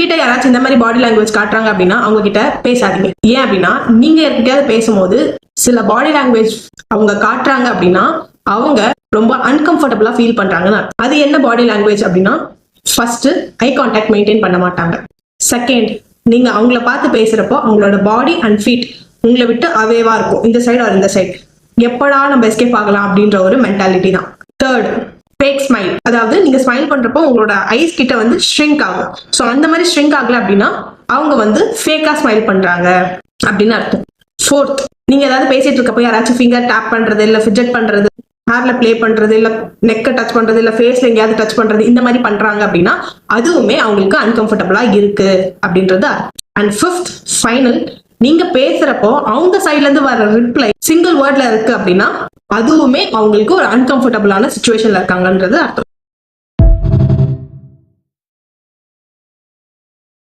உங்ககிட்ட யாராச்சும் இந்த மாதிரி பாடி லாங்குவேஜ் காட்டுறாங்க அப்படின்னா அவங்க கிட்ட பேசாதீங்க. ஏன் அப்படின்னா நீங்க யார்கிட்டயாவது பேசும்போது சில பாடி லாங்குவேஜ் அவங்க காட்டுறாங்க அப்படின்னா அவங்க ரொம்ப அன்கம்ஃபர்டபுளா ஃபீல் பண்றாங்கன்னா அது என்ன பாடி லாங்குவேஜ் அப்படின்னா, ஃபர்ஸ்ட் ஐ கான்டாக்ட் மெயின்டைன் பண்ண மாட்டாங்க. செகண்ட், நீங்க அவங்கள பார்த்து பேசுறப்போ அவங்களோட பாடி அண்ட் ஃபீட் உங்களை விட்டு அவேவா இருக்கும், இந்த சைடு ஒரு இந்த சைடு, எப்படா நம்ம எஸ்கேப் ஆகலாம் அப்படின்ற ஒரு மென்டாலிட்டி தான். Third, fake smile. அதாவது நீங்க ஸ்மைல் பண்றப்போ உங்களோட ஐஸ் கிட்ட வந்து ஷ்ரிங்க் ஆகும். ஸோ அந்த மாதிரி ஷ்ரிங்க் ஆகல அப்படின்னா அவங்க வந்து ஃபேக்கா ஸ்மைல் பண்றாங்க அப்படின்னு அர்த்தம். ஃபோர்த், நீங்க ஏதாவது பேசிட்டு இருக்கப்போ யாராச்சும் ஃபிங்கர் டேப் பண்றது, இல்ல ஃபிட்ஜெட் பண்றது, ஹேர்ல பிளே பண்றது, இல்ல நெக்கை டச் பண்றது, இல்ல ஃபேஸ்ல எங்கேயாவது டச் பண்றது, இந்த மாதிரி பண்றாங்க அப்படின்னா அதுவுமே அவங்களுக்கு அன்கம்ஃபர்டபுளா இருக்கு அப்படின்றது. அண்ட் ஃபிஃப்த், ஃபைனல், நீங்க பேசுறப்போ அவங்க சைட்ல இருந்து வர ரிப்ளை சிங்கிள் வேர்ட்ல இருக்கு அப்படின்னா அதுவுமே அவங்களுக்கு ஒரு அன்கம்ஃபர்டபுளான சிச்சுவேஷன்ல இருக்காங்கன்றது அர்த்தம்.